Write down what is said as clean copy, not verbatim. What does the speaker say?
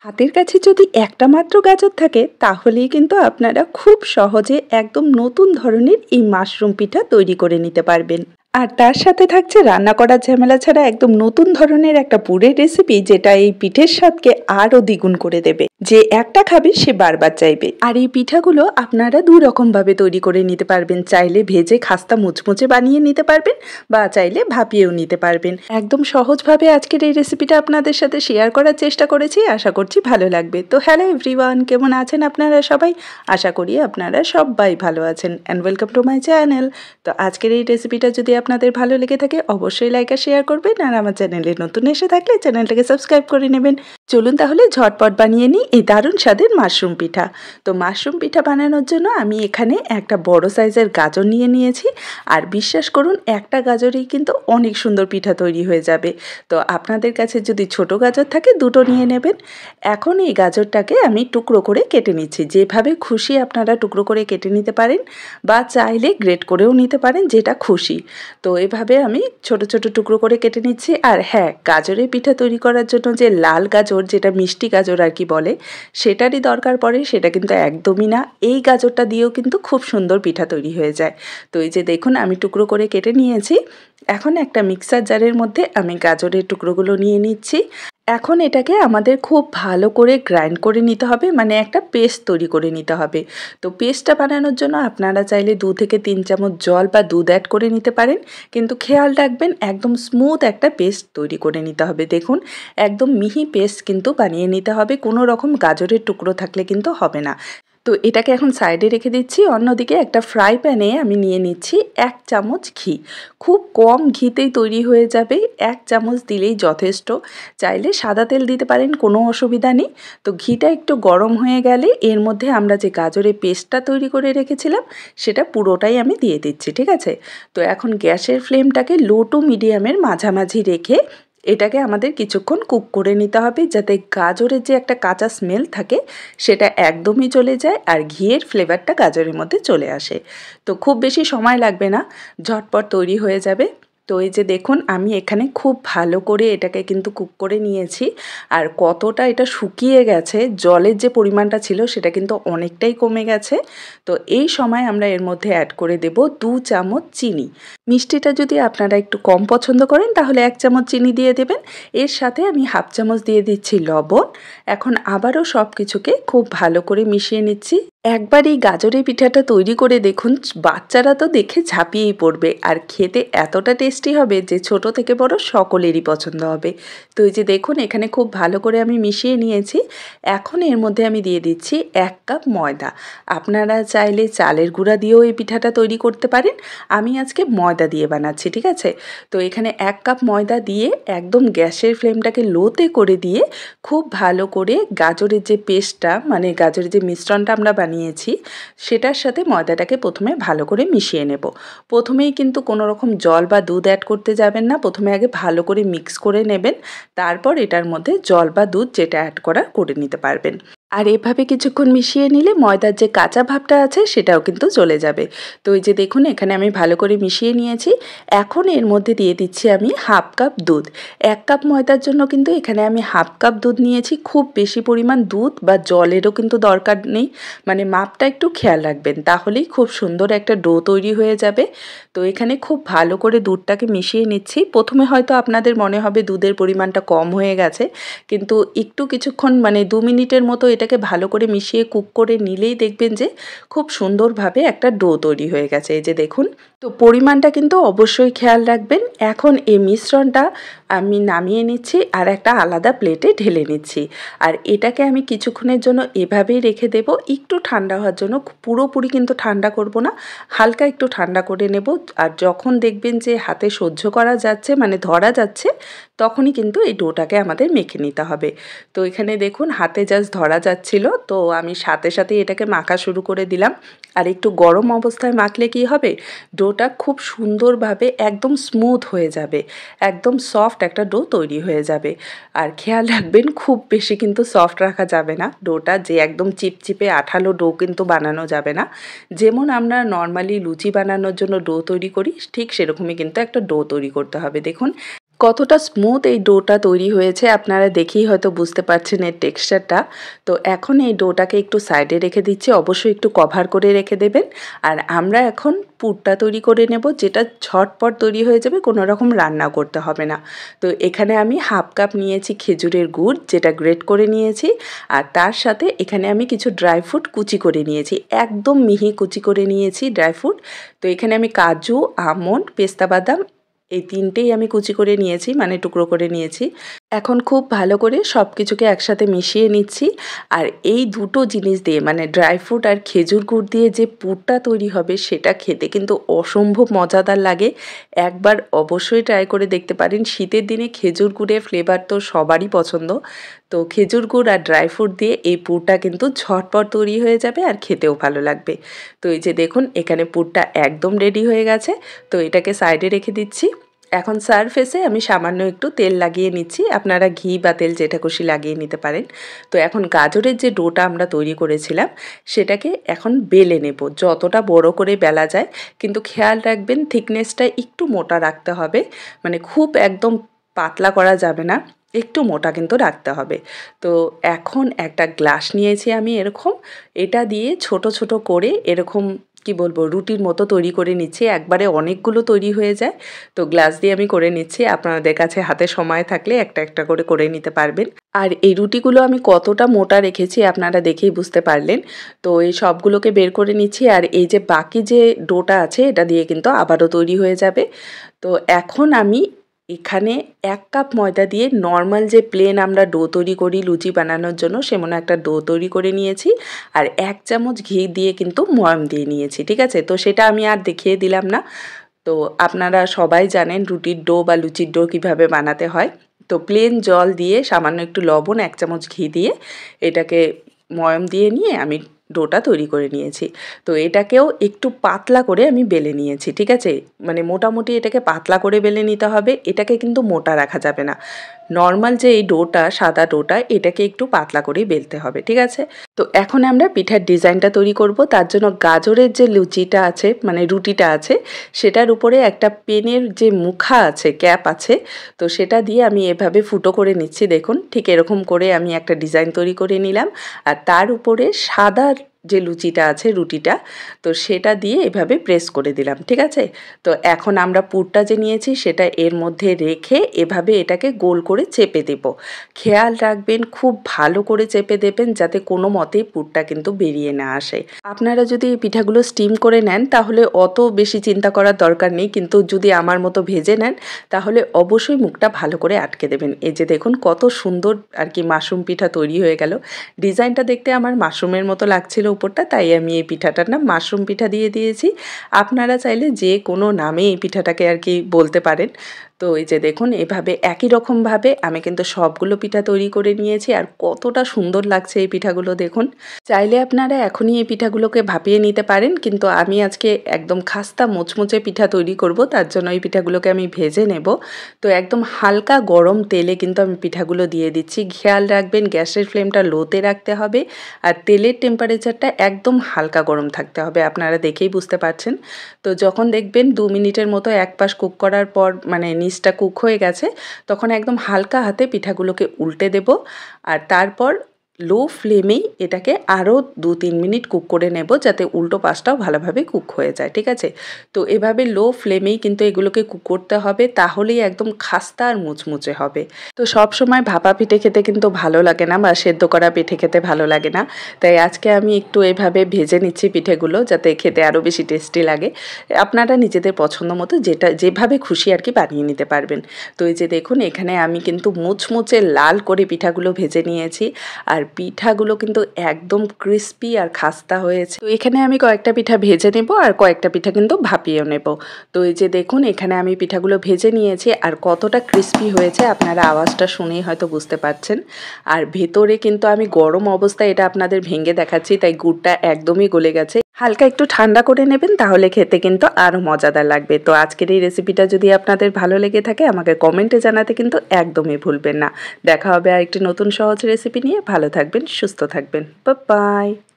হাতের কাছে যদি একটা মাত্র গাজর থাকে তাহলেই কিন্তু আপনারা খুব সহজে একদম নতুন ধরনের এই মাশরুম পিঠা তৈরি করে নিতে পারবেন। আর তার সাথে থাকছে রান্না করার ঝামেলা ছাড়া একদম নতুন ধরনের একটা পুরের রেসিপি, যেটা এই পিঠের স্বাদকে আরও দ্বিগুণ করে দেবে। যে একটা খাবে সে বারবার চাইবে। আর এই পিঠাগুলো আপনারা দু রকম ভাবে তৈরি করে নিতে পারবেন। চাইলে ভেজে খাস্তা মুচমুচে বানিয়ে নিতে পারবেন, বা চাইলে ভাপিয়েও নিতে পারবেন। একদম সহজভাবে আজকের এই রেসিপিটা আপনাদের সাথে শেয়ার করার চেষ্টা করেছি, আশা করছি ভালো লাগবে। তো হ্যালো এভরিওয়ান, কেমন আছেন আপনারা সবাই? আশা করি আপনারা সবাই ভালো আছেন and welcome to my channel. তো আজকের এই রেসিপিটা যদি আপনাদের ভালো লেগে থাকে অবশ্যই লাইক আর শেয়ার করবেন, আর আমার চ্যানেলে নতুন এসে থাকলে চ্যানেলটাকে সাবস্ক্রাইব করে নেবেন। চলুন তাহলে ঝটপট বানিয়ে নিই এই দারুণ স্বাদের মাশরুম পিঠা। তো মাশরুম পিঠা বানানোর জন্য আমি এখানে একটা বড় সাইজের গাজর নিয়ে নিয়েছি। আর বিশ্বাস করুন, একটা গাজরেই কিন্তু অনেক সুন্দর পিঠা তৈরি হয়ে যাবে। তো আপনাদের কাছে যদি ছোট গাজর থাকে দুটো নিয়ে নেবেন। এখন এই গাজরটাকে আমি টুকরো করে কেটে নিচ্ছি। যেভাবে খুশি আপনারা টুকরো করে কেটে নিতে পারেন, বা চাইলে গ্রেট করেও নিতে পারেন, যেটা খুশি। তো এভাবে আমি ছোট ছোট টুকরো করে কেটে নিচ্ছি। আর হ্যাঁ, গাজরের পিঠা তৈরি করার জন্য যে লাল গাজর, যেটা মিষ্টি গাজর আর কি বলে, সেটারই দরকার পড়ে, সেটা কিন্তু একদমই না। এই গাজরটা দিয়েও কিন্তু খুব সুন্দর পিঠা তৈরি হয়ে যায়। তো এই যে দেখুন, আমি টুকরো করে কেটে নিয়েছি। এখন একটা মিক্সার জারের মধ্যে আমি গাজরের টুকরোগুলো নিয়ে নিচ্ছি। এখন এটাকে আমাদের খুব ভালো করে গ্রাইন্ড করে নিতে হবে, মানে একটা পেস্ট তৈরি করে নিতে হবে। তো পেস্টটা বানানোর জন্য আপনারা চাইলে 2 থেকে 3 চামচ জল বা দুধ অ্যাড করে নিতে পারেন, কিন্তু খেয়াল রাখবেন একদম স্মুথ একটা পেস্ট তৈরি করে নিতে হবে। দেখুন, একদম মিহি পেস্ট কিন্তু বানিয়ে নিতে হবে, কোনো রকম গাজরের টুকরো থাকলে কিন্তু হবে না। তো এটাকে এখন সাইডে রেখে দিচ্ছি। অন্যদিকে একটা ফ্রাই প্যানে আমি নিয়ে নিচ্ছি 1 চামচ ঘি। খুব কম ঘিতেই তৈরি হয়ে যাবে, 1 চামচ দিলেই যথেষ্ট। চাইলে সাদা তেল দিতে পারেন, কোনো অসুবিধা নেই। তো ঘিটা একটু গরম হয়ে গেলে এর মধ্যে আমরা যে গাজরের পেস্টটা তৈরি করে রেখেছিলাম সেটা পুরোটাই আমি দিয়ে দিচ্ছি, ঠিক আছে? তো এখন গ্যাসের ফ্লেমটাকে লো টু মিডিয়ামের মাঝামাঝি রেখে এটাকে আমাদের কিছুক্ষণ কুক করে নিতে হবে, যাতে গাজরের যে একটা কাঁচা স্মেল থাকে সেটা একদমই চলে যায় আর ঘিয়ের ফ্লেভারটা গাজরের মধ্যে চলে আসে। তো খুব বেশি সময় লাগবে না, ঝটপট তৈরি হয়ে যাবে। তো এই যে দেখুন, আমি এখানে খুব ভালো করে এটাকে কিন্তু কুক করে নিয়েছি। আর কতটা এটা শুকিয়ে গেছে, জলের যে পরিমাণটা ছিল সেটা কিন্তু অনেকটাই কমে গেছে। তো এই সময় আমরা এর মধ্যে অ্যাড করে দেব 2 চামচ চিনি। মিষ্টিটা যদি আপনারা একটু কম পছন্দ করেন তাহলে 1 চামচ চিনি দিয়ে দেবেন। এর সাথে আমি হাফ চামচ দিয়ে দিচ্ছি লবণ। এখন আবারও সব কিছুকে খুব ভালো করে মিশিয়ে নিচ্ছি। একবার এই গাজরের পিঠাটা তৈরি করে দেখুন, বাচ্চারা তো দেখে ঝাঁপিয়েই পড়বে, আর খেতে এতটা টেস্টি হবে যে ছোট থেকে বড় সকলেরই পছন্দ হবে। তো এই যে দেখুন, এখানে খুব ভালো করে আমি মিশিয়ে নিয়েছি। এখন এর মধ্যে আমি দিয়ে দিচ্ছি 1 কাপ ময়দা। আপনারা চাইলে চালের গুঁড়া দিয়েও এই পিঠাটা তৈরি করতে পারেন, আমি আজকে ময়দা দিয়ে বানাচ্ছি, ঠিক আছে? তো এখানে 1 কাপ ময়দা দিয়ে একদম গ্যাসের ফ্লেমটাকে লোতে করে দিয়ে খুব ভালো করে গাজরের যে পেস্টটা, মানে গাজরের যে মিশ্রণটা আমরা বানিয়েছি সেটার সাথে ময়দাটাকে প্রথমে ভালো করে মিশিয়ে নেব। প্রথমেই কিন্তু কোনো রকম জল বা দুধ অ্যাড করতে যাবেন না, প্রথমে আগে ভালো করে মিক্স করে নেবেন, তারপর এটার মধ্যে জল বা দুধ যেটা অ্যাড করার করে নিতে পারবেন। আর এভাবে কিছুক্ষণ মিশিয়ে নিলে ময়দার যে কাঁচা ভাবটা আছে সেটাও কিন্তু চলে যাবে। তো এই যে দেখুন, এখানে আমি ভালো করে মিশিয়ে নিয়েছি। এখন এর মধ্যে দিয়ে দিচ্ছি আমি হাফ কাপ দুধ। 1 কাপ ময়দার জন্য কিন্তু এখানে আমি হাফ কাপ দুধ নিয়েছি। খুব বেশি পরিমাণ দুধ বা জলেরও কিন্তু দরকার নেই, মানে মাপটা একটু খেয়াল রাখবেন, তাহলেই খুব সুন্দর একটা ডো তৈরি হয়ে যাবে। তো এখানে খুব ভালো করে দুধটাকে মিশিয়ে নিচ্ছি। প্রথমে হয়তো আপনাদের মনে হবে দুধের পরিমাণটা কম হয়ে গেছে, কিন্তু একটু কিছুক্ষণ মানে 2 মিনিটের মতো এটাকে ভালো করে মিশিয়ে কুক করে নিলেই দেখবেন যে খুব সুন্দরভাবে একটা ডো তৈরি হয়ে গেছে। এই যে দেখুন, তো পরিমাণটা কিন্তু অবশ্যই খেয়াল রাখবেন। এখন এই মিশ্রণটা আমি নামিয়ে নিচ্ছি আর একটা আলাদা প্লেটে ঢেলে নিচ্ছি। আর এটাকে আমি কিছুক্ষণের জন্য এভাবেই রেখে দেব, একটু ঠান্ডা হওয়ার জন্য। পুরোপুরি কিন্তু ঠান্ডা করব না, হালকা একটু ঠান্ডা করে নেব। আর যখন দেখবেন যে হাতে সহ্য করা যাচ্ছে, মানে ধরা যাচ্ছে, তখনই কিন্তু এই ডোটাকে আমাদের মেখে নিতে হবে। তো এখানে দেখুন, হাতে জাস্ট ধরা যাচ্ছিল, তো আমি সাথে সাথে এটাকে মাখা শুরু করে দিলাম। আর একটু গরম অবস্থায় মাখলে কি হবে, ডোটা খুব সুন্দরভাবে একদম স্মুথ হয়ে যাবে, একদম সফট একটা ডো তৈরি হয়ে যাবে। আর খেয়াল রাখবেন, খুব বেশি কিন্তু সফট রাখা যাবে না ডোটা, যে একদম চিপচিপে আঠালো ডো কিন্তু বানানো যাবে না। যেমন আমরা নর্মালি লুচি বানানোর জন্য ডো তৈরি করি ঠিক সেরকমই কিন্তু একটা ডো তৈরি করতে হবে। দেখুন, কতটা স্মুথ এই ডোটা তৈরি হয়েছে আপনারা দেখেই হয়তো বুঝতে পারছেন এর টেক্সচারটা। তো এখন এই ডোটাকে একটু সাইডে রেখে দিচ্ছি, অবশ্যই একটু কভার করে রেখে দেবেন। আর আমরা এখন পুরটা তৈরি করে নেব, যেটা ঝটপট তৈরি হয়ে যাবে, কোনো রকম রান্না করতে হবে না। তো এখানে আমি হাফ কাপ নিয়েছি খেজুরের গুড়, যেটা গ্রেট করে নিয়েছি। আর তার সাথে এখানে আমি কিছু ড্রাই ফ্রুট কুচি করে নিয়েছি, একদম মিহি কুচি করে নিয়েছি ড্রাই ফ্রুট। তো এখানে আমি কাজু, আমন্ড, পেস্তা বাদাম এই ৩টেই আমি কুচি করে নিয়েছি, মানে টুকরো করে নিয়েছি। এখন খুব ভালো করে সব কিছুকে একসাথে মিশিয়ে নিচ্ছি। আর এই দুটো জিনিস দিয়ে, মানে ড্রাই ফ্রুট আর খেজুর গুড় দিয়ে যে পুরটা তৈরি হবে, সেটা খেতে কিন্তু অসম্ভব মজাদার লাগে। একবার অবশ্যই ট্রাই করে দেখতে পারেন। শীতের দিনে খেজুর গুড়ের ফ্লেভার তো সবারই পছন্দ। তো খেজুর গুড় আর ড্রাই ফ্রুট দিয়ে এই পুরটা কিন্তু ঝটপট তৈরি হয়ে যাবে আর খেতেও ভালো লাগবে। তো এই যে দেখুন, এখানে পুরটা একদম রেডি হয়ে গেছে। তো এটাকে সাইডে রেখে দিচ্ছি। এখন সারফেসে আমি সামান্য একটু তেল লাগিয়ে নিচ্ছি, আপনারা ঘি বা তেল যেটা খুশি লাগিয়ে নিতে পারেন। তো এখন গাজরের যে ডোটা আমরা তৈরি করেছিলাম, সেটাকে এখন বেলে নেব, যতটা বড় করে বেলা যায়। কিন্তু খেয়াল রাখবেন থিকনেসটা একটু মোটা রাখতে হবে, মানে খুব একদম পাতলা করা যাবে না, একটু মোটা কিন্তু রাখতে হবে। তো এখন একটা গ্লাস নিয়েছি আমি এরকম, এটা দিয়ে ছোট ছোট করে এরকম কি বলবো রুটির মতো তৈরি করে নিচ্ছি। একবারে অনেকগুলো তৈরি হয়ে যায়, তো গ্লাস দিয়ে আমি করে নিচ্ছি। আপনাদের কাছে হাতে সময় থাকলে একটা একটা করে করে নিতে পারবেন। আর এই রুটিগুলো আমি কতটা মোটা রেখেছি আপনারা দেখেই বুঝতে পারলেন। তো এই সবগুলোকে বের করে নিচ্ছি। আর এই যে বাকি যে ডোটা আছে, এটা দিয়ে কিন্তু আবারও তৈরি হয়ে যাবে। তো এখন আমি এখানে ১ কাপ ময়দা দিয়ে নর্মাল যে প্লেন আমরা ডো তৈরি করি লুচি বানানোর জন্য, সেমন একটা ডো তৈরি করে নিয়েছি। আর ১ চামচ ঘি দিয়ে কিন্তু ময়াম দিয়ে নিয়েছি, ঠিক আছে? তো সেটা আমি আর দেখিয়ে দিলাম না। তো আপনারা সবাই জানেন রুটির ডো বা লুচির ডো কীভাবে বানাতে হয়। তো প্লেন জল দিয়ে সামান্য একটু লবণ, ১ চামচ ঘি দিয়ে এটাকে ময়াম দিয়ে নিয়ে আমি ডোটা তৈরি করে নিয়েছি। তো এটাকেও একটু পাতলা করে আমি বেলে নিয়েছি, ঠিক আছে? মানে মোটামুটি এটাকে পাতলা করে বেলে নিতে হবে, এটাকে কিন্তু মোটা রাখা যাবে না। নর্মাল যে এই ডোটা, সাদা ডোটা, এটাকে একটু পাতলা করেই বেলতে হবে, ঠিক আছে? তো এখন আমরা পিঠার ডিজাইনটা তৈরি করব। তার জন্য গাজরের যে লুচিটা আছে, মানে রুটিটা আছে, সেটার উপরে একটা পেনের যে মুখা আছে, ক্যাপ আছে, তো সেটা দিয়ে আমি এভাবে ফুটো করে নিচ্ছি। দেখুন, ঠিক এরকম করে আমি একটা ডিজাইন তৈরি করে নিলাম। আর তার উপরে সাদা যে লুচিটা আছে, রুটিটা, তো সেটা দিয়ে এভাবে প্রেস করে দিলাম, ঠিক আছে? তো এখন আমরা পুরটা যে নিয়েছি সেটা এর মধ্যে রেখে এভাবে এটাকে গোল করে চেপে দেব। খেয়াল রাখবেন খুব ভালো করে চেপে দেবেন, যাতে কোনো মতেই পুরটা কিন্তু বেরিয়ে না আসে। আপনারা যদি এই পিঠাগুলো স্টিম করে নেন তাহলে অত বেশি চিন্তা করার দরকার নেই, কিন্তু যদি আমার মতো ভেজে নেন তাহলে অবশ্যই মুখটা ভালো করে আটকে দেবেন। এই যে দেখুন কত সুন্দর আর কি মাশরুম পিঠা তৈরি হয়ে গেল। ডিজাইনটা দেখতে আমার মাশরুমের মতো লাগছিল উপরটা, তাই আমি এই পিঠাটার নাম মাশরুম পিঠা দিয়ে দিয়েছি। আপনারা চাইলে যে কোনো নামে এই পিঠাটাকে আর কি বলতে পারেন। তো এই যে দেখুন, এভাবে একই রকমভাবে আমি কিন্তু সবগুলো পিঠা তৈরি করে নিয়েছি। আর কতটা সুন্দর লাগছে এই পিঠাগুলো দেখুন। চাইলে আপনারা এখনই এই পিঠাগুলোকে ভাপিয়ে নিতে পারেন, কিন্তু আমি আজকে একদম খাস্তা মুচমুচে পিঠা তৈরি করব, তার জন্য এই পিঠাগুলোকে আমি ভেজে নেব। তো একদম হালকা গরম তেলে কিন্তু আমি পিঠাগুলো দিয়ে দিচ্ছি। খেয়াল রাখবেন গ্যাসের ফ্লেমটা লোতে রাখতে হবে, আর তেলের টেম্পারেচারটা একদম হালকা গরম থাকতে হবে। আপনারা দেখেই বুঝতে পারছেন। তো যখন দেখবেন 2 মিনিটের মতো এক পাশ কুক করার পর, মানে নিচটা কুক হয়ে গেছে, তখন একদম হালকা হাতে পিঠাগুলোকে উল্টে দেব। আর তারপর লো ফ্লেমেই এটাকে আরও 2-3 মিনিট কুক করে নেব, যাতে উল্টো পাশটাও ভালোভাবে কুক হয়ে যায়, ঠিক আছে? তো এভাবে লো ফ্লেমেই কিন্তু এগুলোকে কুক করতে হবে, তাহলেই একদম খাস্তা আর মুচমুচে হবে। তো সব সময় ভাপা পিঠে খেতে কিন্তু ভালো লাগে না, বা সেদ্ধ করা পিঠে খেতে ভালো লাগে না। তাই আজকে আমি একটু এভাবে ভেজে নিচ্ছি পিঠেগুলো, যাতে খেতে আরও বেশি টেস্টি লাগে। আপনারা নিজেদের পছন্দ মতো যেভাবে খুশি আর কি বানিয়ে নিতে পারবেন। তো এই যে দেখুন, এখানে আমি কিন্তু মুচমুচে লাল করে পিঠাগুলো ভেজে নিয়েছি। আর পিঠাগুলো কিন্তু একদম ক্রিস্পি আর খাস্তা হয়েছে। তো এখানে আমি কয়েকটা পিঠা ভেজে নেব, আর কয়েকটা পিঠা কিন্তু ভাপিয়েও নেব। তো এই যে দেখুন, এখানে আমি পিঠাগুলো ভেজে নিয়েছি, আর কতটা ক্রিস্পি হয়েছে আপনারা আওয়াজটা শুনেই হয়তো বুঝতে পারছেন। আর ভেতরে কিন্তু আমি গরম অবস্থায় এটা আপনাদের ভেঙে দেখাচ্ছি, তাই গুড়টা একদমই গলে গেছে। হালকা একটু ঠান্ডা করে নেবেন, তাহলে খেতে কিন্তু আরও মজাদার লাগবে। তো আজকের এই রেসিপিটা যদি আপনাদের ভালো লেগে থাকে আমাকে কমেন্টে জানাতে কিন্তু একদমই ভুলবেন না। দেখা হবে আরেকটি নতুন সহজ রেসিপি নিয়ে। ভালো থাকবেন, সুস্থ থাকবেন। Bye bye.